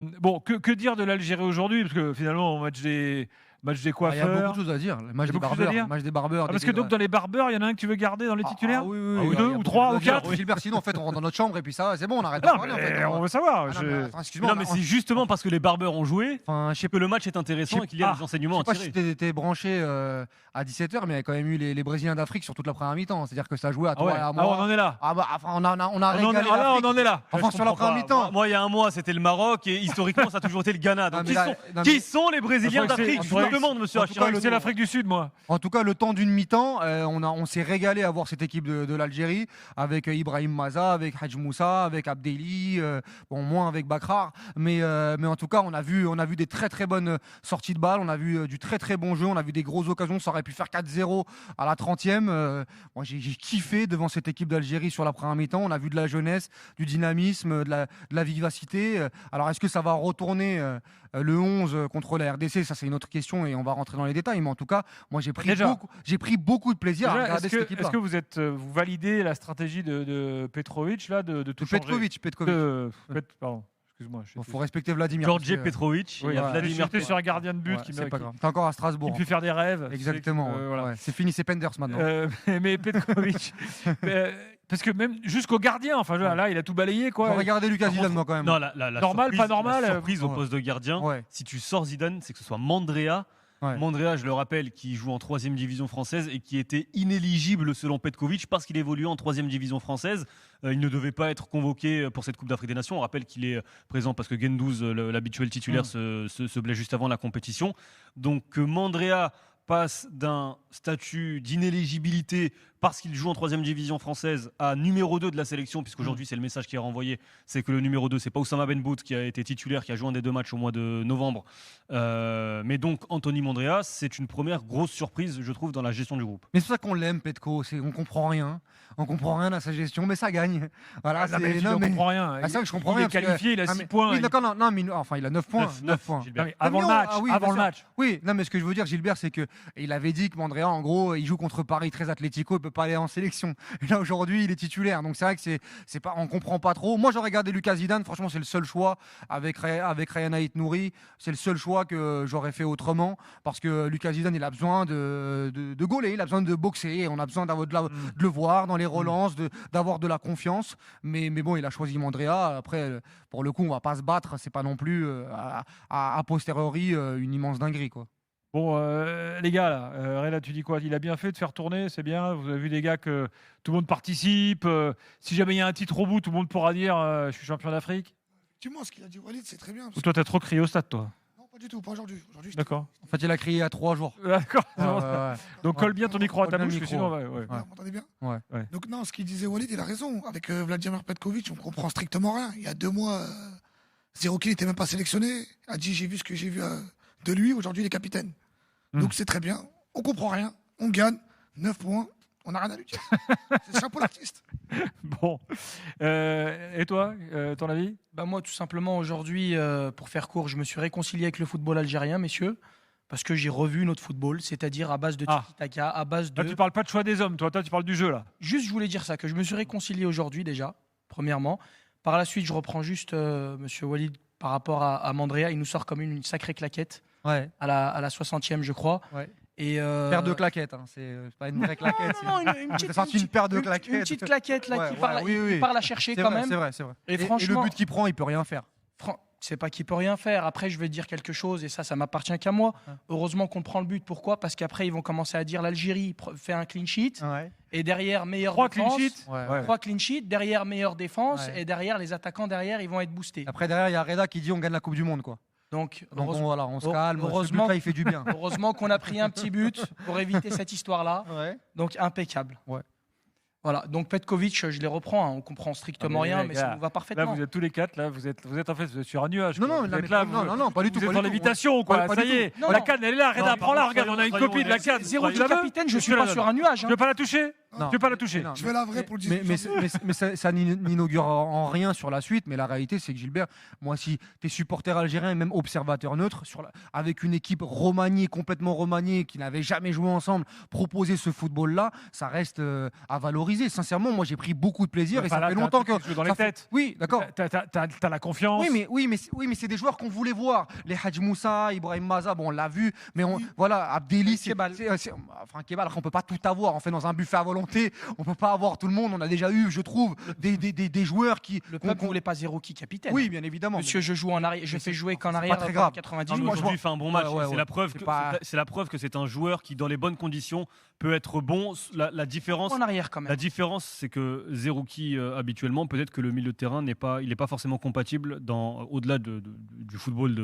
Bon, que dire de l'Algérie aujourd'hui? Parce que finalement, match des Il y a beaucoup coiffeurs. de choses à dire. Le match Il y a des beaucoup de choses à barbeurs. dire. Match des barbeurs. Parce que donc dans les barbeurs, il y en a un que tu veux garder dans les titulaires? Oui, Ou il y a deux, ou beaucoup trois, de ou choses à dire. quatre? Gilbert, sinon, en fait, on rentre dans notre chambre et puis ça, c'est bon, on arrête de Non, parler. En mais fait. on veut savoir. Ah, non, mais attends, excuse-moi. Non, mais c'est justement parce que les barbeurs ont joué Enfin, je sais que le match est intéressant et qu'il y a des enseignements à je sais pas tirer. si t'étais branché à 17h, mais il y a quand même eu les Brésiliens d'Afrique sur toute la première mi-temps. C'est-à-dire que ça jouait à toi et à moi. on en est là. Ah bah, enfin, on a régalé Là, l'Afrique. on en est là. Enfin, Je sur la comprends première pas. mi-temps. Moi, il y a un mois, c'était le Maroc et historiquement, ça a toujours été le Ghana. Donc, Non, mais là, qui sont les Brésiliens d'Afrique? Je vous le demande, monsieur en tout cas, Achille. C'est l'Afrique du Sud, moi. En tout cas, le temps d'une mi-temps, on s'est régalé à voir cette équipe de l'Algérie avec Ibrahim Maza, avec Hadj Moussa, avec Abdelli, bon moins avec Bakrar, mais en tout cas, on a vu des très très bonnes sorties de balles, on a vu du très très bon jeu, on a vu des grosses occasions, ça aurait pu faire 4-0 à la 30e. Moi, j'ai kiffé devant cette équipe d'Algérie sur la première mi-temps. On a vu de la jeunesse, du dynamisme, de la vivacité. Alors, est-ce que ça va retourner le 11 contre la RDC? Ça, c'est une autre question et on va rentrer dans les détails. Mais en tout cas, moi, j'ai pris beaucoup de plaisir à regarder cette équipe-là. Est-ce que vous validez la stratégie de Petrovic là, de tout changer? Petkovic. Pardon, excuse-moi. Il faut respecter Vladimir. Georgi Petrovic, Oui, il y a Vladimir. J'étais sur un gardien de but qui c'est pas grave. T'es encore à Strasbourg. me fait faire des rêves. Exactement. Voilà. Ouais. C'est fini, c'est Penders maintenant. Mais Petkovic, parce que même jusqu'au gardien, enfin là, il a tout balayé quoi. Faut regarder Lucas Zidane moi quand même. Non, la Normal, pas normal, La surprise au ouais. poste de gardien, Ouais. si tu sors Zidane, c'est que ce soit Mandrea. Ouais. Mandrea, je le rappelle, qui joue en 3e division française et qui était inéligible selon Petkovic parce qu'il évoluait en 3e division française. Il ne devait pas être convoqué pour cette Coupe d'Afrique des Nations. On rappelle qu'il est présent parce que Guendouzi, l'habituel titulaire, se blesse juste avant la compétition. Donc Mandrea passe d'un statut d'inéligibilité parce qu'il joue en 3e division française à numéro 2 de la sélection, puisqu'aujourd'hui c'est le message qui est renvoyé, c'est que le numéro 2 c'est pas Oussama Ben Bout qui a été titulaire, qui a joué un des 2 matchs au mois de novembre, mais donc Anthony Mandrea, c'est une première grosse surprise je trouve dans la gestion du groupe. Mais c'est pour ça qu'on l'aime Petko, on comprend rien à sa gestion, mais ça gagne. Voilà, On comprend rien. C'est vrai que je comprends rien. Il est qualifié, il a 6 points. Oui, d'accord, non, mais enfin il a 9 points. 9 points. Gilbert. Non, mais avant le match. Oui, non, mais ce que je veux dire, Gilbert, c'est que il avait dit que Mandrea, en gros, il joue contre Paris très Atlético, il peut pas aller en sélection. Et là aujourd'hui, il est titulaire, donc c'est vrai que c'est pas, on comprend pas trop. Moi, j'aurais gardé Lucas Zidane. Franchement, c'est le seul choix avec Ryan Ait Nouri. C'est le seul choix que j'aurais fait autrement, parce que Lucas Zidane, il a besoin de gauler, il a besoin de boxer. On a besoin de le voir dans les relances, d'avoir de la confiance. Mais bon, il a choisi Mandrea. Après, pour le coup, on va pas se battre. C'est pas non plus a posteriori une immense dinguerie, quoi. Bon, les gars, là, Réla, tu dis quoi? Il a bien fait de faire tourner, c'est bien. Vous avez vu des gars que tout le monde participe. Si jamais il y a un titre au bout, tout le monde pourra dire je suis champion d'Afrique. Effectivement, ce qu'il a dit Walid, c'est très bien. Ou toi, t'as trop crié au stade, toi? Non, pas du tout, pas aujourd'hui. D'accord. En fait, il a crié il y a 3 jours. D'accord. Ouais. Donc colle bien ton micro à ta Colle bien bouche, le sinon, micro. ouais. Vous m'entendez bien? Ouais. Donc non, ce qu'il disait Walid, il a raison. Avec Vladimir Petkovic, on comprend strictement rien. Il y a 2 mois, Zerouki n'était même pas sélectionné. A dit j'ai vu ce que j'ai vu de lui. Aujourd'hui, il est capitaine. Donc c'est très bien. On comprend rien. On gagne. 9 points. On n'a rien à lui dire. C'est chapeau l'artiste. Bon. Et toi, ton avis? Moi, tout simplement, aujourd'hui, pour faire court, je me suis réconcilié avec le football algérien, messieurs, parce que j'ai revu notre football, c'est-à-dire à base de tiki-taka, à base de... Là, tu parles pas de choix des hommes, toi tu parles du jeu, là. Juste, je voulais dire ça, que je me suis réconcilié aujourd'hui, déjà, premièrement. Par la suite, je reprends juste, monsieur Walid, par rapport à Mandrea, il nous sort comme une sacrée claquette, Ouais. à la 60e, je crois. Ouais. Et Paire de claquettes, hein. C'est pas une vraie claquette. Non, une petite paire de claquettes. Une petite claquette là, qui part la chercher C'est quand vrai, même. c'est vrai. Et Et franchement, le but qu'il prend, il peut rien faire. c'est pas qu'il peut rien faire. Après, je vais dire quelque chose et ça m'appartient qu'à moi. Heureusement qu'on prend le but. Pourquoi? Parce qu'après, ils vont commencer à dire l'Algérie fait un clean sheet et derrière meilleure 3 défense. clean sheets. Ouais. 3 clean sheets, derrière meilleure défense Ouais. et derrière les attaquants derrière, ils vont être boostés. Après, derrière, il y a Reda qui dit on gagne la Coupe du Monde, quoi. Donc Donc on se calme. heureusement- Là, il fait du bien. heureusement qu'on a pris un petit but pour éviter cette histoire-là. Ouais. Donc impeccable. Ouais. Voilà. Donc Petkovic, je les reprends. On comprend strictement rien, mais ça nous va Là, parfaitement. vous êtes tous les 4, là, vous êtes en fait vous êtes sur un nuage. Non, quoi. non, Vous non, êtes mais là, non, pas du tout. Vous êtes pas dans du tout. l'évitation, quoi. Pas Ça du y est. tout. Non, La non. canne, elle est là. Reda, prends-la. Regarde, on a une copie de la canne. Zéro Tu la veux? capitaine, je suis pas sur un nuage. Tu veux pas la toucher? Non. Tu peux pas la toucher. Non, Je vais la vraie pour le 18 mais, janvier. ça n'inaugure en rien sur la suite. Mais la réalité, c'est que Gilbert, moi, si tu es supporter algérien et même observateur neutre, avec une équipe complètement remaniée, qui n'avait jamais joué ensemble, proposer ce football-là, ça reste à valoriser. Sincèrement, moi, j'ai pris beaucoup de plaisir et Enfin, ça là, fait t'as un longtemps truc que. qui se joue dans les ça fait- têtes. Oui, d'accord. T'as la confiance. Oui, mais c'est des joueurs qu'on voulait voir. Les Hadj Moussa, Ibrahim Maza, bon, on l'a vu, mais voilà, Abdelli, Kebal. enfin, Kebal, on peut pas tout avoir. En fait, dans un buffet à volonté, on peut pas avoir tout le monde. On a déjà eu, je trouve, des joueurs qui. Le peuple voulait pas Zerouki capitaine. Oui, bien évidemment. Monsieur, je joue en arrière, je mais fais c'est- jouer qu'en c'est arrière pas très pendant grave. 90 Non, minutes. moi, Aujourd'hui, il fait un bon match. Ouais, C'est ouais. la preuve C'est pas- c'est la preuve que c'est un joueur qui, dans les bonnes conditions, peut être bon. La différence, En arrière quand même. la différence, c'est que Zerouki, habituellement, peut-être que le milieu de terrain n'est pas forcément compatible au-delà du football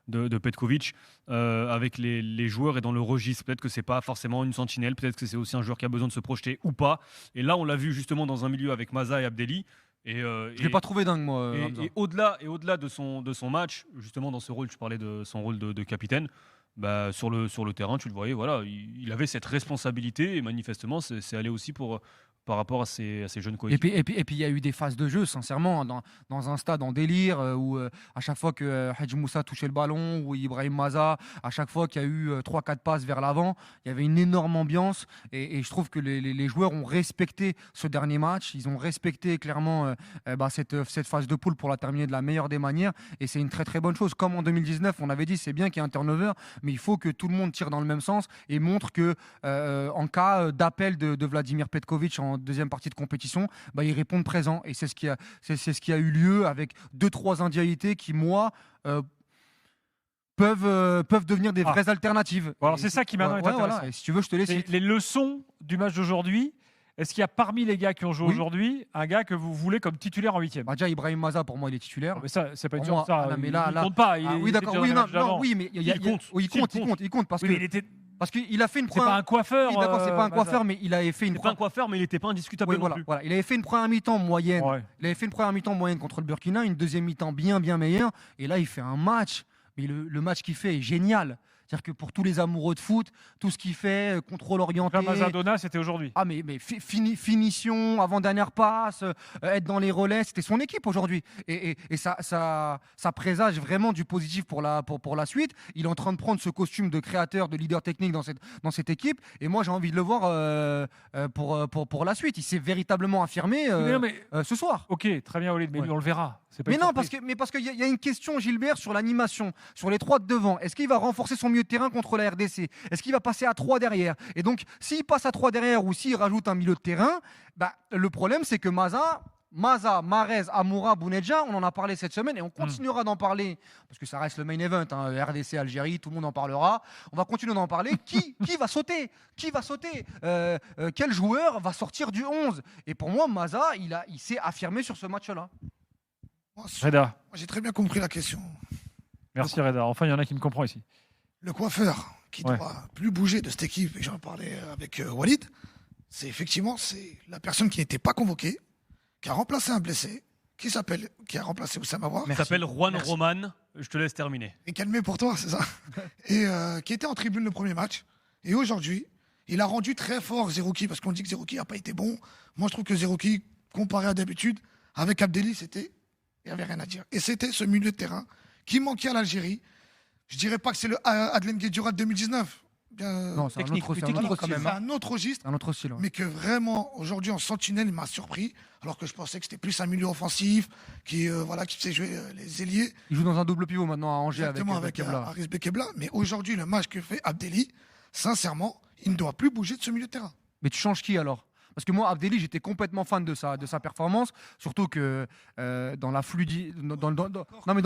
de Petkovic avec les joueurs et dans le registre. Peut-être que c'est pas forcément une sentinelle, peut-être que c'est aussi un joueur qui a besoin de se projeter ou pas. Et là, on l'a vu justement dans un milieu avec Maza et Abdelli. Je l'ai pas trouvé dingue, moi. Hamza. Et au-delà de son match, justement dans ce rôle, tu parlais de son rôle de capitaine, bah, sur le terrain, tu le voyais, voilà, il avait cette responsabilité et manifestement, c'est allé aussi par rapport à ses jeunes Et coéquipiers. puis il y a eu des phases de jeu, sincèrement, dans un stade en délire, où à chaque fois que Hadj Moussa touchait le ballon, ou Ibrahim Maza, à chaque fois qu'il y a eu 3-4 passes vers l'avant, il y avait une énorme ambiance. Et je trouve que les joueurs ont respecté ce dernier match. Ils ont respecté clairement cette phase de poule pour la terminer de la meilleure des manières. Et c'est une très très bonne chose. Comme en 2019, on avait dit c'est bien qu'il y ait un turnover, mais il faut que tout le monde tire dans le même sens et montre que en cas d'appel de Vladimir Petkovic en deuxième partie de compétition, ils répondent présent. Et c'est ce qui a eu lieu avec 2-3 individualités qui, moi, peuvent devenir des vraies alternatives. Bon, alors c'est ça qui maintenant est intéressant. Voilà. Et si tu veux, je te laisse. Les leçons du match d'aujourd'hui. Est-ce qu'il y a parmi les gars qui ont joué Oui. aujourd'hui un gars que vous voulez comme titulaire en 8e? Déjà, Ibrahim Maza, pour moi, il est titulaire. Mais ça, c'est pas une Pour moi, ça. non, mais il là, compte pas. Oui, d'accord. Oui, mais Il compte parce Oui, mais il que était. parce qu'il a fait une C'est pas un coiffeur. Oui, d'accord, c'est pas un Maza. coiffeur, mais il avait fait une C'est pas un coiffeur, mais il n'était pas indiscutable Oui, non plus. voilà. Il avait fait une première mi-temps moyenne. Ouais. Il avait fait une première mi-temps moyenne contre le Burkina, une deuxième mi-temps bien meilleure. Et là, il fait un match. Mais le match qu'il fait est génial. C'est-à-dire que pour tous les amoureux de foot, tout ce qu'il fait, contrôle orienté. Là, Mazadona, c'était aujourd'hui. Ah, mais finition, avant-dernière passe, être dans les relais, c'était son équipe aujourd'hui. Et ça présage vraiment du positif pour la suite. Il est en train de prendre ce costume de créateur, de leader technique dans cette équipe. Et moi, j'ai envie de le voir pour la suite. Il s'est véritablement affirmé ce soir. Ok, très bien, Walid, mais lui, on le verra. C'est pas Mais une non, surprise. parce qu'il y a une question, Gilbert, sur l'animation, sur les 3 de devant. Est-ce qu'il va renforcer son milieu de terrain contre la RDC? Est-ce qu'il va passer à 3 derrière? Et donc, s'il passe à 3 derrière ou s'il rajoute un milieu de terrain, le problème, c'est que Maza, Marez, Amoura, Bounedja, on en a parlé cette semaine et on continuera d'en parler parce que ça reste le main event, RDC, Algérie, tout le monde en parlera. On va continuer d'en parler. Qui va sauter? Quel joueur va sortir du 11? Et pour moi, Maza, il s'est affirmé sur ce match-là. Reda, Moi, j'ai très bien compris la question. merci Reda. Enfin, il y en a qui me comprend ici. Le coiffeur qui Ouais. doit plus bouger de cette équipe, et j'en parlais avec Walid, c'est la personne qui n'était pas convoquée, qui a remplacé un blessé, qui a remplacé Oussama Aouar, Il s'appelle Juan Merci. Roman. Je te laisse terminer. et calmé pour toi, c'est ça, et qui était en tribune le premier match. Et aujourd'hui, il a rendu très fort Zerouki, parce qu'on dit que Zerouki n'a pas été bon. Moi, je trouve que Zerouki, comparé à d'habitude, avec Abdelli, il n'y avait rien à dire. Et c'était ce milieu de terrain qui manquait à l'Algérie. Je dirais pas que c'est le Adlem Guedjura de 2019. Non, c'est un Technique, autre, plus c'est un technique autre quand style. même, C'est un autre registre, Un autre style. Ouais. mais que vraiment, aujourd'hui, en sentinelle, il m'a surpris, alors que je pensais que c'était plus un milieu offensif, qui sait jouer les ailiers, Il joue dans un double pivot maintenant à Angers exactement avec Bekebla. Haris Bekebla. Mais aujourd'hui, le match que fait Abdelli, sincèrement, il ne doit plus bouger de ce milieu de terrain. Mais tu changes qui alors? Parce que moi, Abdelli, j'étais complètement fan de sa performance, surtout que dans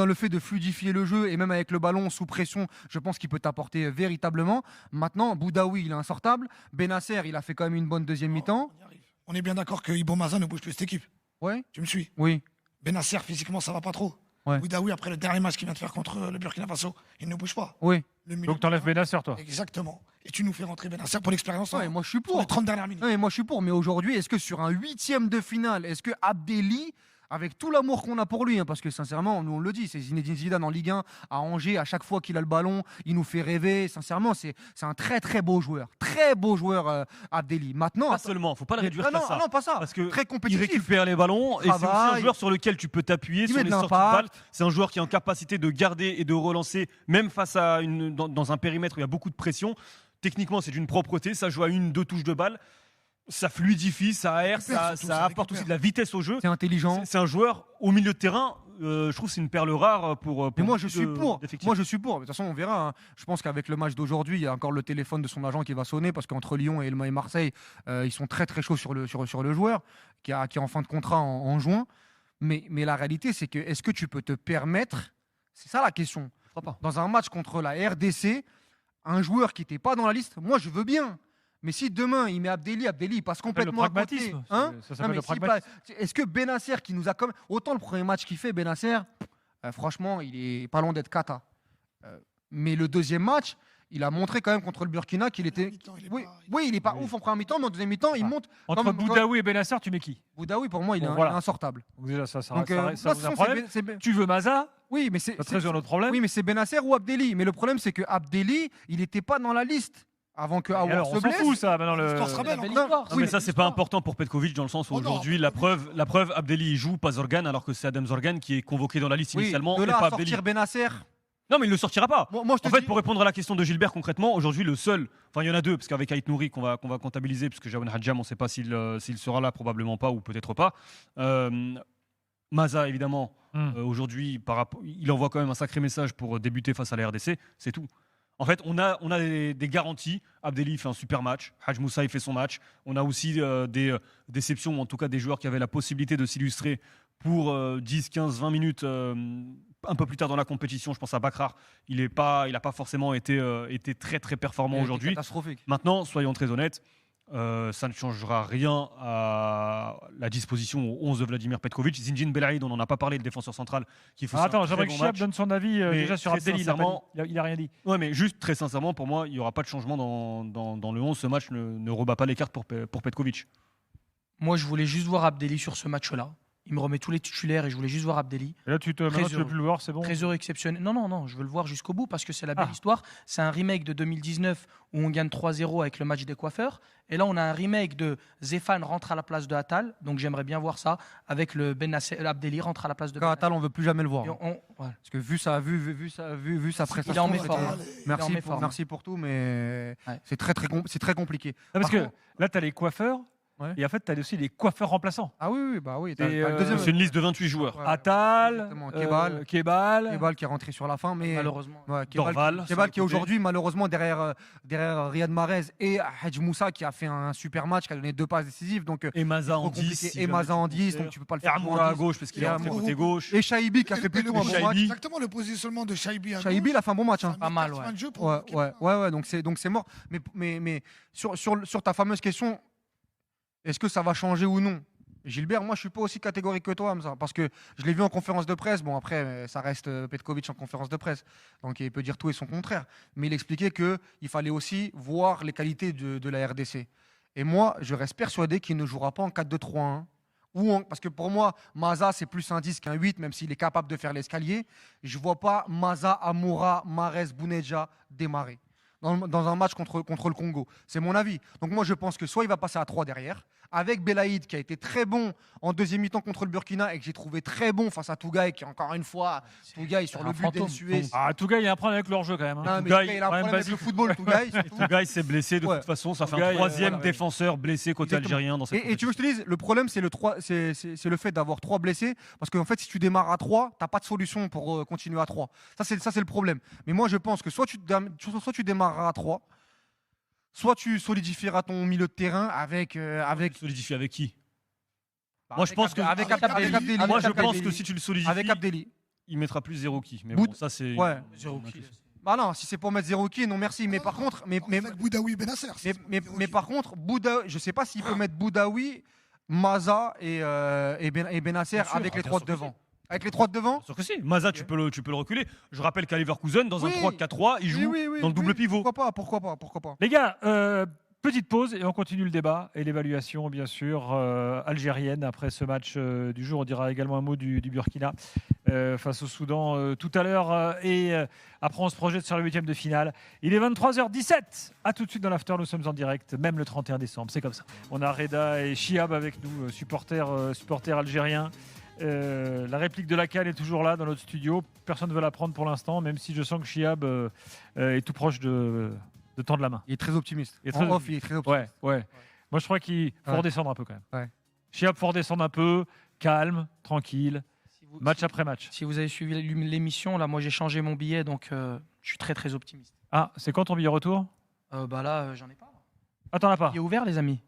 le fait de fluidifier le jeu et même avec le ballon sous pression, je pense qu'il peut t'apporter véritablement. Maintenant, Boudaoui, il est insortable. Benasser, il a fait quand même une bonne deuxième mi-temps. On y arrive. On est bien d'accord que Ibo Maza ne bouge plus cette équipe. Ouais. Tu me suis? Oui. Benasser, physiquement, ça va pas trop. Ouais. Boudaoui, après le dernier match qu'il vient de faire contre le Burkina Faso, il ne bouge pas. Oui. Le milieu Donc, de t'enlèves terrain- Benasser, toi. Exactement. Et tu nous fais rentrer Benasser pour l'expérience. Ouais, moi je suis Pour pour. les 30 dernières minutes. Ouais, moi je suis pour. Mais aujourd'hui, est-ce que sur un 8e de finale, est-ce que Abdelli avec tout l'amour qu'on a pour lui, hein, parce que sincèrement, nous on le dit, c'est Zinedine Zidane en Ligue 1 à Angers, à chaque fois qu'il a le ballon, il nous fait rêver. Sincèrement, c'est un très très beau joueur, Abdelli. Maintenant, Pas seulement, faut pas le réduire non, qu'à ça. non, pas ça. Parce que Très il compétitif. récupère les ballons et c'est aussi un Travail. joueur sur lequel tu peux t'appuyer sur met les de sorties de l'impact. balles. C'est un joueur qui est en capacité de garder et de relancer, même face à dans un périmètre où il y a beaucoup de pression. Techniquement, c'est d'une propreté. Ça joue à 1-2 touches de balle. Ça fluidifie, ça aère, récupère ça, surtout, ça ça apporte récupère. aussi de la vitesse au jeu. C'est intelligent. C'est un joueur au milieu de terrain. Je trouve que c'est une perle rare pour. Mais moi beaucoup je suis pour. d'effectifs. Moi je suis pour. De toute façon on verra. Hein. Je pense qu'avec le match d'aujourd'hui, il y a encore le téléphone de son agent qui va sonner parce qu'entre Lyon et Marseille, ils sont très très chauds sur le joueur qui est en fin de contrat en juin. Mais la réalité c'est que est-ce que tu peux te permettre, c'est ça la question, Je crois pas. dans un match contre la RDC, un joueur qui n'était pas dans la liste, moi je veux bien. Mais si demain il met Abdelli, il passe Ça s'appelle le complètement à côté. pragmatisme. Hein Ça Non, s'appelle mais le si pragmatisme. est-ce que Benasser qui nous a comme autant le premier match qu'il fait Benasser, franchement il est pas loin d'être cata. Mais le deuxième match, il a montré quand même contre le Burkina qu'il était. Oui, il est pas Oui. ouf en première mi-temps, mais en deuxième mi-temps il Ah. monte. Entre comme- Boudaoui et Benasser, tu mets qui? Boudaoui pour moi il est, Bon, voilà. il est insortable. Donc déjà, ça Donc ça de pose toute un façon, problème. Tu veux Maza? oui, mais c'est Ça te résout notre problème. oui, mais c'est Benasser ou Abdelli. Mais le problème c'est que Abdelli, il n'était pas dans la liste avant que Et Aouar alors, se on s'en blesse. fout ça maintenant. L'histoire se rebelle, La belle encore. histoire. Non, Oui, mais mais ça, c'est pas important pour Petkovic dans le sens où Oh non, aujourd'hui, la preuve, Abdelli il joue pas Zorgan alors que c'est Adem Zorgan qui est convoqué dans la liste Oui, initialement de et là pas à Abdelli. sortir Benasser. Non, mais il ne le sortira pas. Moi, je te En fait, dis- pour répondre à la question de Gilbert concrètement, aujourd'hui le seul, enfin il y en a deux, parce qu'avec Ait Nouri qu'on va comptabiliser, puisque Jawan Hadjam, on ne sait pas s'il sera là, probablement pas ou peut-être pas. Maza évidemment, aujourd'hui, il envoie quand même un sacré message pour débuter face à la RDC, c'est tout. En fait, on a des garanties. Abdelli fait un super match. Hadj Moussa il fait son match. On a aussi des déceptions, ou en tout cas des joueurs qui avaient la possibilité de s'illustrer pour 10, 15, 20 minutes un peu plus tard dans la compétition. Je pense à Bakrar. Il n'a pas forcément été très très performant Il a été aujourd'hui. catastrophique. Maintenant, soyons très honnêtes, ça ne changera rien à la disposition au 11 de Vladimir Petkovic. Zinedine Belaïd, on n'en a pas parlé, le défenseur central, qui fait Ah, un attends, très j'aimerais que bon Chiab match. donne son avis Mais déjà sur très Abdelli. sincèrement- Il a rien dit. Ouais, mais juste très sincèrement, pour moi, il n'y aura pas de changement dans le 11. Ce match ne rebat pas les cartes pour Petkovic. Moi, je voulais juste voir Abdelli sur ce match-là. Il me remet tous les titulaires et je voulais juste voir Abdelli. Et là, maintenant, tu veux heureux. plus le voir, c'est bon. Très heureux, exceptionnel. Non, je veux le voir jusqu'au bout parce que c'est la belle Ah. histoire. C'est un remake de 2019 où on gagne 3-0 avec le match des coiffeurs. Et là, on a un remake de Zéphane rentre à la place de Attal. Donc j'aimerais bien voir ça avec le Abdelli rentre à la place de Quand Attal, on veut plus jamais le voir. Et voilà. Parce que vu sa prestation, Il est en c'était- méforme. Allez. Il est en méforme. merci pour tout, mais Ouais. c'est très compliqué. Ah, parce Par que contre- là, tu as les coiffeurs. Ouais. Et en fait, tu as aussi les coiffeurs remplaçants. Ah oui, bah oui. T'as Et, le deuxième. C'est une liste de 28 joueurs. Ouais, Attal, exactement. Kebal. Kebal. qui est rentré sur la fin, mais Malheureusement. ouais, Dorval, sur Kebal le qui est côté. aujourd'hui malheureusement derrière Riyad Mahrez et Hadj Moussa qui a fait un super match, qui a donné 2 passes décisives. Donc Et Maza en trop compliqué. 10. Et Maza en 10, donc tu peux pas le faire. Ermoura en à 10. gauche parce qu'il est Et rentré Ermoura. côté gauche. Et Shaibi qui a fait plutôt un bon Shaibi. match. Exactement, le positionnement de Shaibi. Shaibi, il a fait un bon match. Hein. Pas mal, ouais. Ouais, donc c'est mort. Mais sur ta fameuse question, est-ce que ça va changer ou non? Gilbert, moi je suis pas aussi catégorique que toi, Hamza, parce que je l'ai vu en conférence de presse. Bon, après, ça reste Petkovic en conférence de presse, donc il peut dire tout et son contraire. Mais il expliquait qu'il fallait aussi voir les qualités de la RDC. Et moi, je reste persuadé qu'il ne jouera pas en 4-2-3-1. Parce que pour moi, Maza, c'est plus un 10 qu'un 8, même s'il est capable de faire l'escalier. Je ne vois pas Maza, Amoura, Mahrez, Bounedja démarrer dans un match contre le Congo. C'est mon avis. Donc moi, je pense que soit il va passer à 3 derrière, avec Belaïd qui a été très bon en deuxième mi-temps contre le Burkina et que j'ai trouvé très bon face à Tougaï, qui encore une fois, Tougaï sur un le but fantôme. d'El-Suez. Ah, tout gars, il y a un problème avec leur jeu quand même. hein. Non, mais Tougaï, il a un problème problème avec basique. le football, Tougaï. surtout. Tougaï s'est blessé de Ouais. toute façon. Ça fait Tougaï, un troisième voilà. défenseur blessé côté Exactement. algérien dans cette Et tu veux que je te dise, le problème, c'est le fait d'avoir 3 blessés. Parce qu'en fait, si tu démarres à 3, tu n'as pas de solution pour continuer à 3. Ça, c'est le problème. Mais moi, je pense que soit tu démarreras à 3, soit tu solidifieras ton milieu de terrain avec. Solidifié avec qui? Bah, Moi, je pense que avec avec Abdelli. Abdelli. Moi, je Avec pense Abdelli. que si tu le solidifies, Avec Abdelli. il mettra plus 0 qui. Mais Boud- bon, ça c'est. Ouais. Zéro une qui. intuition. Bah non, si c'est pour mettre 0 qui, non merci. Mais par contre, Avec Boudaoui Benasser. mais par contre, Boudaoui, je sais pas s'il peut mettre Boudaoui, Maza et Benasser Bien sûr, avec les bien 3 sûr de que devant. Avec les 3 de devant. Bien sûr que si. Maza, tu peux le reculer. Je rappelle qu'à Leverkusen, dans Oui. un 3-4-3, il joue Oui, dans le double pivot. Pourquoi pas. Les gars, Petite pause et on continue le débat et l'évaluation, bien sûr, algérienne après ce match du jour. On dira également un mot du Burkina face au Soudan tout à l'heure. Après, on se projette sur le 8e de finale. Il est 23h17. À tout de suite dans l'after. Nous sommes en direct, même le 31 décembre. C'est comme ça. On a Reda et Chiab avec nous, supporters algériens. La réplique de la CAN est toujours là dans notre studio. Personne ne veut la prendre pour l'instant, même si je sens que Chiab est tout proche de tendre la main. Il est très optimiste. Il est très- En off, il est très optimiste. Ouais. Moi, je crois qu'il faut Ouais. redescendre un peu quand même. Ouais. Chiab, faut redescendre un peu, calme, tranquille, match après match. Si vous avez suivi l'émission, là, moi j'ai changé mon billet, donc je suis très très optimiste. Ah, c'est quand ton billet retour? Bah là, j'en ai pas. Ah, t'en as pas. Billet ouvert, les amis.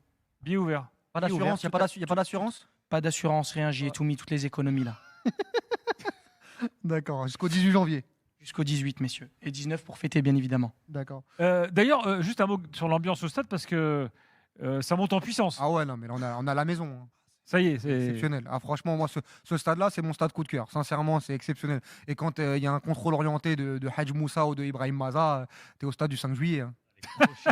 Billet ouvert. Pas Il est d'assurance, il ouvert, n'y a pas d'assurance. Pas d'assurance, rien. J'y ai tout mis, toutes les économies là. D'accord, jusqu'au 18 janvier. Jusqu'au 18, messieurs. Et 19 pour fêter, bien évidemment. D'accord. D'ailleurs, juste un mot sur l'ambiance au stade parce que ça monte en puissance. Ah ouais, non, mais là, on a la maison. Hein. Ça y est, C'est c'est exceptionnel. Ah, franchement, moi, ce stade-là, c'est mon stade coup de cœur. Sincèrement, c'est exceptionnel. Et quand il y a un contrôle orienté de Hadj Moussa ou de Ibrahim Maza, tu es au stade du 5 juillet. Hein.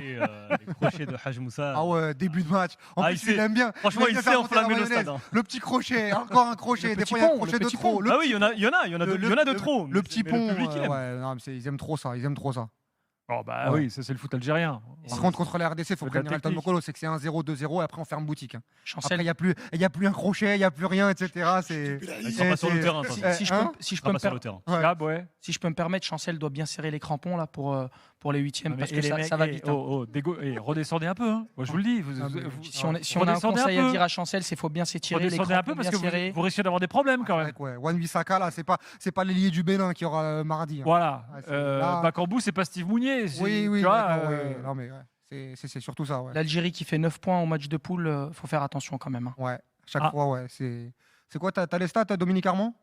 Les crochets de Haj Moussa. Ah ouais, début de match. En Ah, plus, il sait- il aime bien. Franchement, aime il bien sait faire monter la enflammer le mayonnaise. stade. Hein. Le petit crochet, encore un crochet. Le Des petit fois, il y a un pont, crochet le de petit trop. pont. Le, Ah oui, il y en a de trop. le petit mais pont. Le public, il aime. Ouais, non, mais ils aiment trop ça. Ils aiment trop ça. Oh, bah Ouais. oui, ça c'est le foot algérien. Par contre, contre la RDC, il faut C'est de la prévenir Alton technique. Mokolo, c'est que c'est 1-0, 2-0 et après on ferme boutique. Hein. Chancel, Après, il n'y a plus un crochet, il n'y a plus rien, etc. C'est. Ils sont pas sur le terrain. de toute façon. si je Hein peux, si je Ils peux sont me pas sur per- le terrain. Ouais. Chiab, ouais. si je peux me permettre, Chancel doit bien serrer les crampons là pour les huitièmes Non, mais- parce et que les ça, mecs, ça va vite. Hein. redescendez un peu. Hein. Moi, je vous le dis. Ah, mais Si on a un redescendez conseil un à peu. dire à Chancel, c'est faut bien s'étirer les Redescendez un peu crampons parce bien que serrés. vous risquez d'avoir des problèmes quand même. Ouais. Wan Bissaka, là, c'est pas l'ailier du Bénin qui aura mardi. Hein. Voilà. Ouais, c'est là- Bakambu, c'est pas Steve Mounier. Oui, tu vois, d'accord, ouais. Non, mais ouais. C'est surtout ça. Ouais. L'Algérie qui fait 9 points au match de poule, faut faire attention quand même. Hein. Ouais. Chaque Ah. fois, ouais. C'est quoi, t'as les stats, Dominique Armand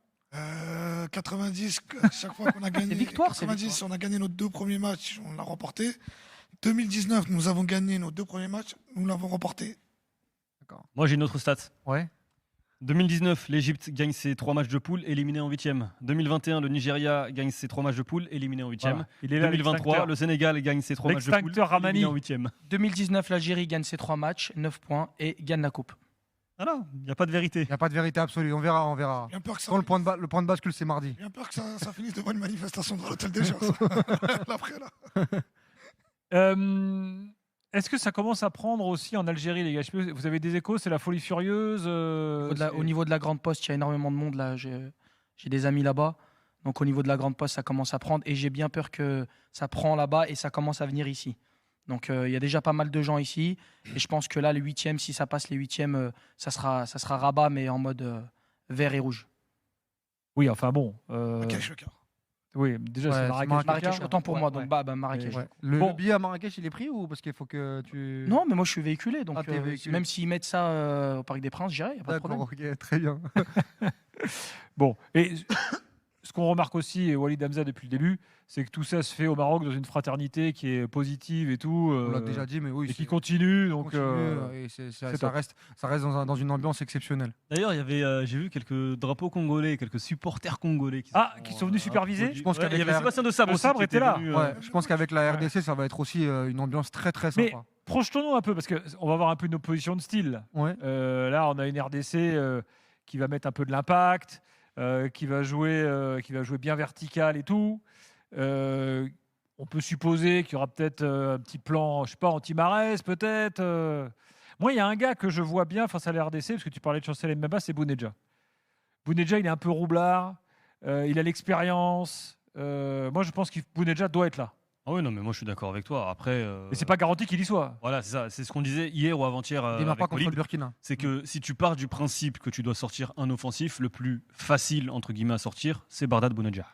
90, chaque fois qu'on a gagné. C'est victoire, c'est 90, victoire. on a gagné nos 2 premiers matchs, on l'a remporté. 2019, nous avons gagné nos 2 premiers matchs, nous l'avons remporté. Moi, j'ai une autre stat. Ouais. 2019, l'Égypte gagne ses 3 matchs de poule, éliminé en 8e. 2021, le Nigeria gagne ses 3 matchs de poule, éliminé en 8e. Voilà. Il est là, 2023, le Sénégal gagne ses 3 matchs de poule, L'extincteur Ramani. éliminé en 8e. 2019, l'Algérie gagne ses 3 matchs, 9 points et gagne la coupe. Ah non, il n'y a pas de vérité. Il n'y a pas de vérité absolue. On verra. J'ai bien peur que ça, Quand le point de bascule, c'est mardi. j'ai bien peur que ça finisse devant une manifestation dans l'hôtel des gens. Après, là. Est-ce que ça commence à prendre aussi en Algérie, les gars? Je sais pas, vous avez des échos? C'est la folie furieuse Au niveau de la Grande Poste, il y a énormément de monde là. J'ai des amis là-bas. Donc au niveau de la Grande Poste, ça commence à prendre. Et j'ai bien peur que ça prend là-bas et ça commence à venir ici. Donc il y a déjà pas mal de gens ici. Et je pense que là, le 8e, si ça passe les 8e, ça sera Rabat, mais en mode vert et rouge. Oui, enfin bon. Marrakech, le quart. Oui, déjà, Ouais, c'est c'est Marrakech. Marrakech, Marrakech, le quart. autant pour Ouais, moi. ouais. Donc Marrakech. Ouais. Bon. Le billet à Marrakech, il est pris ou parce qu'il faut que tu. Non, mais moi je suis véhiculé. Donc Ah, t'es véhiculé. même s'ils mettent ça au Parc des Princes, j'irai, il n'y a pas de D'accord, problème. ok, très bien. Bon, et ce qu'on remarque aussi, et Walid Hamza depuis le début, c'est que tout ça se fait au Maroc dans une fraternité qui est positive et tout. On l'a déjà dit, mais oui. Et qui c'est- continue. Donc, continue, et ça top. reste dans une ambiance exceptionnelle. D'ailleurs, il y avait, j'ai vu quelques drapeaux congolais, quelques supporters congolais qui sont venus superviser. introduits. Je pense Ouais, qu'avec il y avait la- Sébastien de Sabre Le aussi Sabre qui était là. venu, Ouais, je pense qu'avec la RDC, ça va être aussi une ambiance très très Mais- sympa. Projetons-nous un peu, parce qu'on va avoir un peu une opposition de style. Ouais. Là, on a une RDC qui va mettre un peu de l'impact, qui va jouer bien vertical et tout. On peut supposer qu'il y aura peut-être un petit plan, je sais pas, anti-Marès, peut-être. Moi, il y a un gars que je vois bien face à la RDC, parce que tu parlais de Chancel Mbaba, c'est Bounedja. Bounedja, il est un peu roublard, il a l'expérience. Moi, je pense que Bounedja doit être là. Ah oui, non, mais moi je suis d'accord avec toi. Après, Mais c'est pas garanti qu'il y soit. voilà, c'est ça. C'est ce qu'on disait hier ou avant-hier Il démarre pas avec contre le Walid. Burkina. C'est que si tu pars du principe que tu dois sortir un offensif, le plus facile entre guillemets à sortir, c'est Bardad Bounedjah.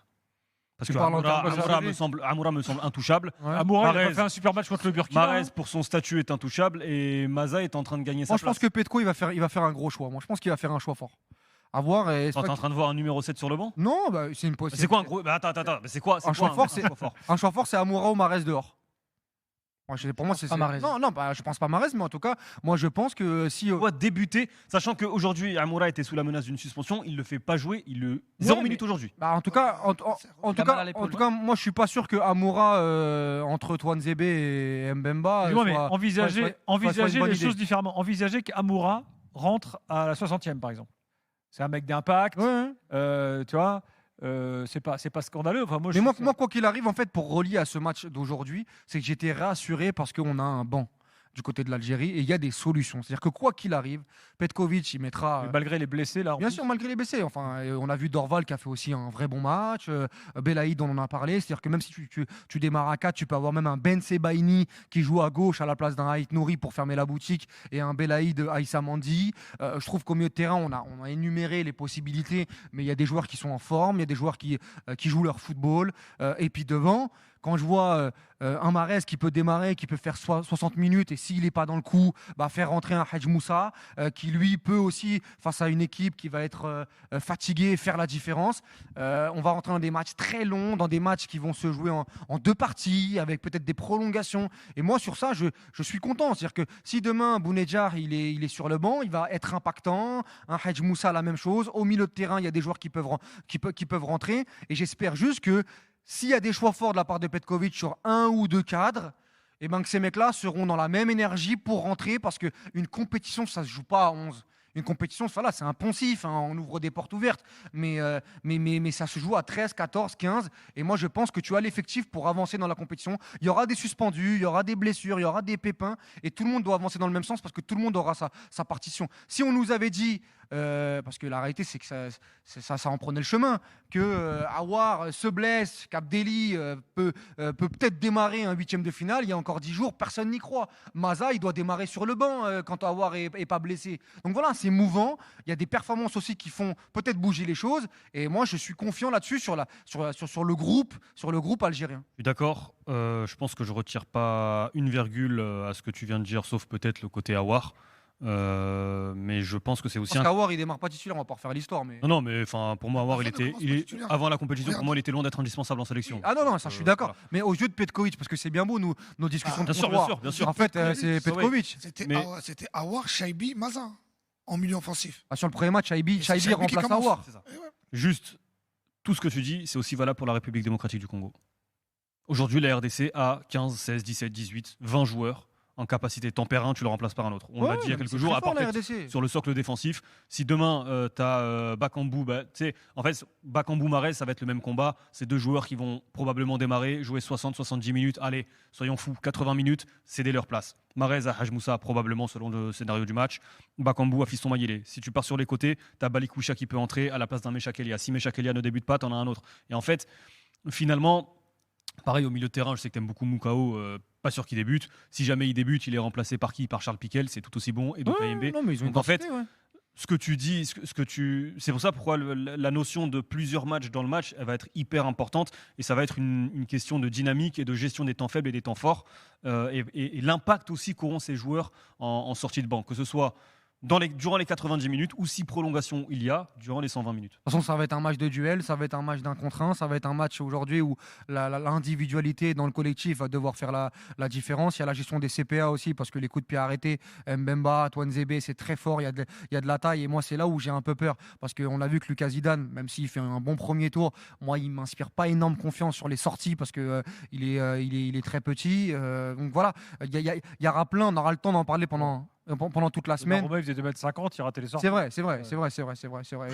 Parce Tu que parles en Amoura, termes de Amoura CV? Amoura me semble intouchable. Ouais. Amoura, il a Mahrez. pas fait un super match contre le Burkina. Mahrez, pour son statut, est intouchable et Maza est en train de gagner sa Moi, je pense place. que Petko, il va faire un gros choix. Moi, je pense qu'il va faire un choix fort. À voir. Et T'es en train de voir un numéro 7 sur le banc. Non, bah, c'est une Mais possibilité. C'est quoi un gros. Attends. Mais c'est quoi Un choix fort, choix fort Un choix fort, c'est Amoura ou Marès dehors. Pour moi, c'est pas Mahrez. Non, je pense pas Mahrez, mais en tout cas, moi, je pense que si. On doit débuter, sachant qu'aujourd'hui, Amoura était sous la menace d'une suspension, il ne le fait pas jouer, zéro minute aujourd'hui. En tout cas, moi, je suis pas sûr que Amoura entre Touanzebe et Mbemba. Dis-moi, mais soit envisagez une bonne les idée. choses différemment. Envisagez qu'Amoura rentre à la 60e, par exemple. C'est un mec d'impact, Ouais. tu vois. C'est pas scandaleux. Enfin, Mais moi, quoi qu'il arrive, en fait, pour relier à ce match d'aujourd'hui, c'est que j'étais rassuré parce qu'on a un banc du côté de l'Algérie et il y a des solutions. C'est-à-dire que quoi qu'il arrive, Petkovic, il mettra. Mais malgré les blessés, là. Bien sûr, malgré les blessés. Enfin, on a vu Dorval qui a fait aussi un vrai bon match. Belaïd, on en a parlé. C'est-à-dire que même si tu démarres à 4, tu peux avoir même un Ben Sebaini qui joue à gauche à la place d'un Haït Nouri pour fermer la boutique et un Belaïd Aïssa Mandi. Je trouve qu'au milieu de terrain, on a énuméré les possibilités, mais il y a des joueurs qui sont en forme, il y a des joueurs qui jouent leur football. Et puis devant, quand je vois un Mahrez qui peut démarrer, qui peut faire 60 minutes et s'il n'est pas dans le coup, faire rentrer un Hadj Moussa qui lui peut aussi, face à une équipe qui va être fatiguée, faire la différence. On va rentrer dans des matchs très longs, dans des matchs qui vont se jouer en 2 parties, avec peut-être des prolongations. Et moi, sur ça, je suis content. C'est-à-dire que si demain, Bounedjah, il est sur le banc, il va être impactant. Un Hadj Moussa, la même chose. Au milieu de terrain, il y a des joueurs qui peuvent rentrer. Et j'espère juste que s'il y a des choix forts de la part de Petkovic sur 1 ou 2 cadres, et que ces mecs-là seront dans la même énergie pour rentrer parce qu'une compétition, ça ne se joue pas à 11. Une compétition, voilà, c'est un poncif, on ouvre des portes ouvertes, mais ça se joue à 13, 14, 15. Et moi, je pense que tu as l'effectif pour avancer dans la compétition. Il y aura des suspendus, il y aura des blessures, il y aura des pépins, et tout le monde doit avancer dans le même sens parce que tout le monde aura sa partition. Si on nous avait dit, parce que la réalité, c'est que ça en prenait le chemin, que Aouar se blesse, qu'Abdelli peut peut-être démarrer un 8e de finale, il y a encore 10 jours, personne n'y croit. Maza, il doit démarrer sur le banc quand Aouar est pas blessé. Donc voilà, c'est mouvant. Il y a des performances aussi qui font peut-être bouger les choses. Et moi, je suis confiant là-dessus sur le groupe algérien. Je suis d'accord. Je pense que je retire pas une virgule à ce que tu viens de dire, sauf peut-être le côté Aouar. Mais je pense que c'est aussi Parce qu'Aouar, il démarre pas titulaire, on va pas refaire l'histoire. Mais... Non, mais pour moi, Aouar, avant la compétition, Regarde. pour moi, il était loin d'être indispensable en sélection. Ah non, ça je suis d'accord. Voilà. Mais au jeu de Petkovic, parce que c'est bien beau nos discussions de Bien sûr, comptoir. bien sûr. En fait, c'est Petkovic. C'était Aouar, Chaibi, Maza en milieu offensif. Sur le premier match, Chaibi C'est Chaibi qui remplace commence. Aouar. C'est ça. Et ouais. Juste, tout ce que tu dis, c'est aussi valable pour la République démocratique du Congo. Aujourd'hui, la RDC a 15, 16, 17, 18, 20 joueurs en capacité. T'en perds un, tu le remplaces par un autre. On l'a dit il y a quelques jours, à part sur le socle défensif. Si demain, tu as Bakambou, en fait, Bakambou-Mahrez, ça va être le même combat. C'est 2 joueurs qui vont probablement démarrer, jouer 60-70 minutes. Allez, soyons fous, 80 minutes, céder leur place. Mahrez à Hadj Moussa, probablement, selon le scénario du match. Bakambou à Fiston Mayele. Si tu pars sur les côtés, tu as Balikoucha qui peut entrer à la place d'un Meshak Elia. Si Meshak Elia ne débute pas, tu en as un autre. Et en fait, finalement, pareil, au milieu de terrain, je sais que tu aimes beaucoup Moukao, pas sûr qu'il débute. Si jamais il débute, il est remplacé par qui? Par Charles Piquel, c'est tout aussi bon. Et donc AMB. Non, mais ils ont Donc en fait, ouais. ce que tu dis, c'est pour ça pourquoi la notion de plusieurs matchs dans le match, elle va être hyper importante et ça va être une question de dynamique et de gestion des temps faibles et des temps forts et l'impact aussi qu'auront ces joueurs en sortie de banc, que ce soit durant les 90 minutes ou si prolongation il y a durant les 120 minutes. De toute façon, ça va être un match de duel, ça va être un match d'un contre un, ça va être un match aujourd'hui où l'individualité dans le collectif va devoir faire la différence. Il y a la gestion des CPA aussi, parce que les coups de pied arrêtés, Mbemba, Touanzebe, c'est très fort, il y a de la taille. Et moi, c'est là où j'ai un peu peur, parce qu'on a vu que Lucas Zidane, même s'il fait un bon premier tour, moi, il ne m'inspire pas énorme confiance sur les sorties, parce qu'il il est très petit. Donc voilà, il y aura plein, on aura le temps d'en parler pendant toute la semaine. Romain, il faisait 2m50, il ratait les sorties. C'est vrai.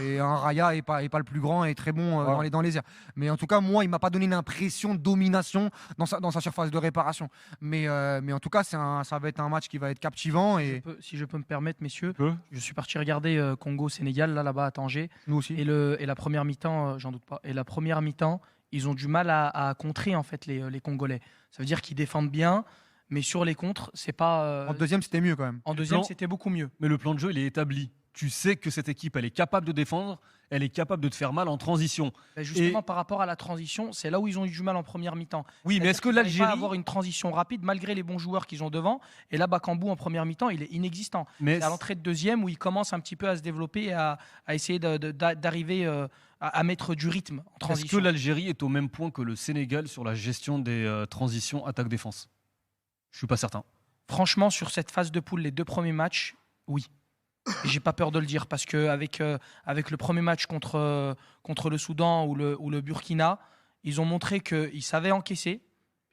Et un Raya est pas le plus grand et très bon dans les airs. Mais en tout cas, moi, il m'a pas donné une impression de domination dans sa surface de réparation. Mais en tout cas, ça va être un match qui va être captivant. Et Si je peux me permettre, messieurs, peux. je suis parti regarder Congo-Sénégal là-bas à Tanger. nous aussi. Et la première mi-temps, j'en doute pas. Et la première mi-temps, ils ont du mal à contrer en fait les Congolais. Ça veut dire qu'ils défendent bien. Mais sur les contres, c'est pas. En deuxième, c'était mieux quand même. En deuxième, plan- c'était beaucoup mieux. Mais le plan de jeu, il est établi. Tu sais que cette équipe, elle est capable de défendre, elle est capable de te faire mal en transition. Et justement, par rapport à la transition, c'est là où ils ont eu du mal en première mi-temps. Oui, mais est-ce que qu'ils n'arrivent pas à l'Algérie... avoir une transition rapide malgré les bons joueurs qu'ils ont devant? Et là, Bakambou en première mi-temps, il est inexistant. Mais C'est à l'entrée de deuxième où il commence un petit peu à se développer et à essayer d'arriver à mettre du rythme en est-ce transition. que l'Algérie est au même point que le Sénégal sur la gestion des transitions attaque-défense? Je suis pas certain. Franchement, sur cette phase de poule, les 2 premiers matchs, oui. Et j'ai pas peur de le dire parce qu'avec avec le premier match contre le Soudan ou le Burkina, ils ont montré qu'ils savaient encaisser,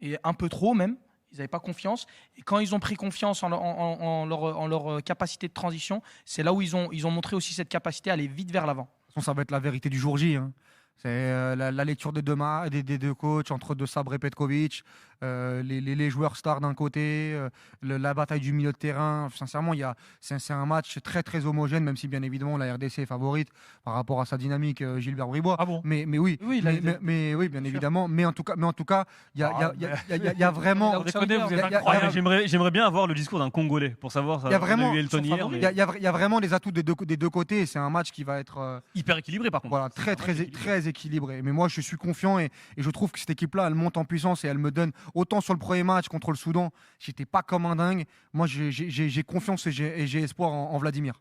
et un peu trop même. Ils n'avaient pas confiance. Et quand ils ont pris confiance en leur capacité de transition, c'est là où ils ont montré aussi cette capacité à aller vite vers l'avant. De toute façon, ça va être la vérité du jour J, hein. C'est la lecture des deux coachs, entre De Sabre et Petkovic, les joueurs stars d'un côté, la bataille du milieu de terrain. Sincèrement, c'est un match très très homogène, même si bien évidemment la RDC est favorite par rapport à sa dynamique, Gilbert Bribois. Ah bon? Mais oui, Oui, mais oui, bien évidemment. Mais en tout cas, il y a vraiment. Vous déconnez, vous êtes il y a- incroyable. J'aimerais bien avoir le discours d'un Congolais pour savoir. Il y a vraiment- on eu Elton hier, mais Il y a vraiment des atouts des deux côtés. Et c'est un match qui va être hyper équilibré par contre. voilà, très équilibré. Mais moi, je suis confiant et je trouve que cette équipe-là, elle monte en puissance et elle me donne autant sur le premier match contre le Soudan. J'étais pas comme un dingue. Moi, j'ai confiance et j'ai espoir en Vladimir.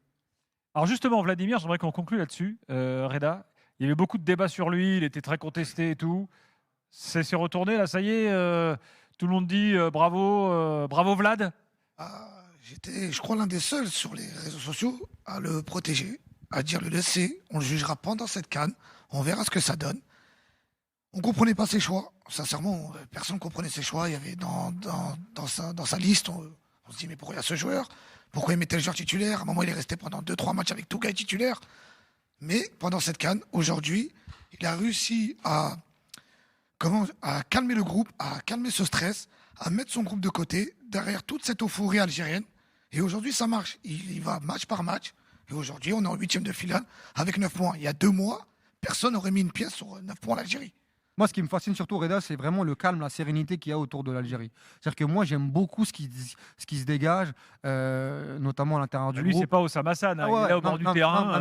Alors justement, Vladimir, j'aimerais qu'on conclue là-dessus. Reda, il y avait beaucoup de débats sur lui, il était très contesté et tout. C'est retourné, là, ça y est. Tout le monde dit bravo Vlad. J'étais, je crois, l'un des seuls sur les réseaux sociaux à le protéger, à dire le laisser. On le jugera pendant cette CAN. On verra ce que ça donne. On comprenait pas ses choix. Sincèrement, personne ne comprenait ses choix. Il y avait dans sa liste, on se dit mais pourquoi il y a ce joueur? Pourquoi il met tel joueur titulaire? À un moment, il est resté pendant 2-3 matchs avec Tougaï titulaire. Mais pendant cette CAN, aujourd'hui, il a réussi à calmer le groupe, à calmer ce stress, à mettre son groupe de côté, derrière toute cette euphorie algérienne. Et aujourd'hui, ça marche. Il va match par match. Et aujourd'hui, on est en 8e de finale avec 9 points. Il y a 2 mois, personne n'aurait mis une pièce sur 9 points à l'Algérie. Moi, ce qui me fascine surtout, Reda, c'est vraiment le calme, la sérénité qu'il y a autour de l'Algérie. C'est-à-dire que moi, j'aime beaucoup ce qui se dégage, notamment à l'intérieur du Lui, groupe. c'est pas Oussama Hassan, hein, Ah il est ouais, là au bord du terrain.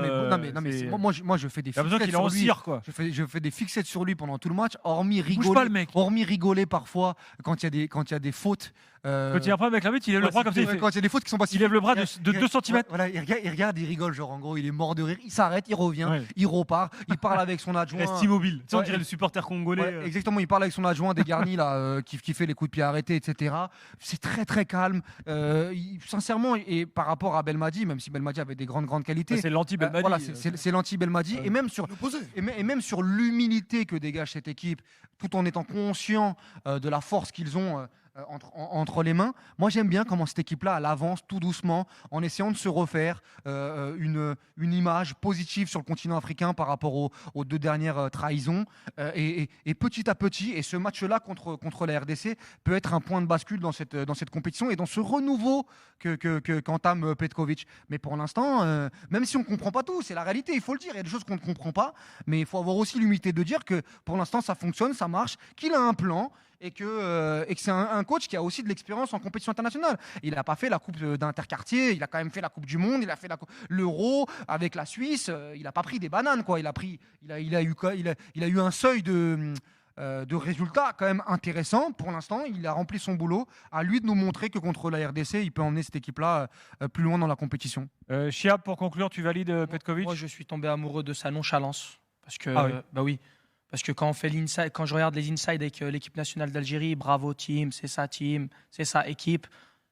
Moi, je fais des Il a besoin fixettes qu'il sur en lui. cire, quoi. Je fais des fixettes sur lui pendant tout le match, hormis bouge pas, le mec. rigoler parfois quand il y a des fautes. Quand il y a un problème avec l'arbitre, il lève le bras comme ça. Quand il y a des fautes qui sont pas Il lève le bras de 2 cm. Voilà, il regarde, il rigole, genre en gros, il est mort de rire, il s'arrête, il revient, Ouais. il repart, il parle avec son Il adjoint. reste immobile. Tu sais, on Ouais. dirait le supporter congolais. Ouais, exactement, il parle avec son adjoint dégarni là, qui fait les coups de pied arrêtés, etc. C'est très très calme. Sincèrement, et par rapport à Belmadi, même si Belmadi avait des grandes qualités, C'est l'anti-Belmadi. voilà, c'est l'anti-Belmadi. Et même sur L'opposé. et même sur l'humilité que dégage cette équipe, tout en étant conscient de la force qu'ils ont entre les mains. Moi, j'aime bien comment cette équipe-là, elle avance tout doucement, en essayant de se refaire une image positive sur le continent africain par rapport aux 2 dernières trahisons. Et petit à petit, et ce match-là contre la RDC peut être un point de bascule dans cette compétition et dans ce renouveau qu'entame Petkovic. Mais pour l'instant, même si on ne comprend pas tout, c'est la réalité, il faut le dire, il y a des choses qu'on ne comprend pas, mais il faut avoir aussi l'humilité de dire que pour l'instant, ça fonctionne, ça marche, qu'il a un plan, et que c'est un coach qui a aussi de l'expérience en compétition internationale. Il n'a pas fait la Coupe d'Interquartier, il a quand même fait la Coupe du Monde, il a fait l'Euro avec la Suisse, il n'a pas pris des bananes, quoi. Il a eu un seuil de résultats quand même intéressant. Pour l'instant, il a rempli son boulot. À lui de nous montrer que contre la RDC, il peut emmener cette équipe-là plus loin dans la compétition. Chiab, pour conclure, tu valides Petkovic? Moi, je suis tombé amoureux de sa nonchalance. Parce que, Ah oui. bah oui. Parce que quand on fait l'inside, quand je regarde les insides avec l'équipe nationale d'Algérie, bravo team, c'est sa équipe.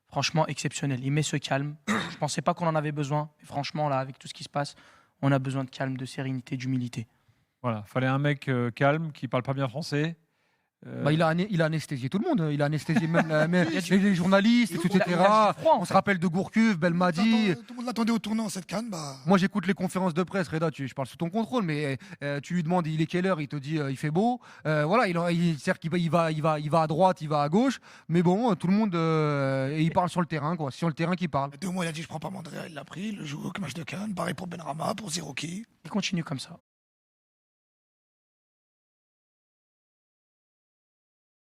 Franchement, exceptionnel. Il met ce calme. Je pensais pas qu'on en avait besoin. Mais franchement, là, avec tout ce qui se passe, on a besoin de calme, de sérénité, d'humilité. Voilà, fallait un mec calme, qui parle pas bien français. Il a anesthésié tout le monde. Il a anesthésié même les journalistes, etc. Il a froid, en On se fait. rappelle de Gourcuff, Belmadi. Tout le monde l'attendait au tournant, cette CAN. Bah, Moi, j'écoute les conférences de presse, Reda, je parle sous ton contrôle, mais tu lui demandes il est quelle heure, il te dit il fait beau. Voilà, c'est-à-dire qu'il va à droite, il va à gauche, mais bon, tout le monde, et il parle sur le terrain, quoi. C'est sur le terrain qu'il parle. il y a 2 mois, il a dit je prends pas Mandrea, il l'a pris. Il joue au match de CAN. Pareil pour Benrama, pour Zerouki. Il continue comme ça.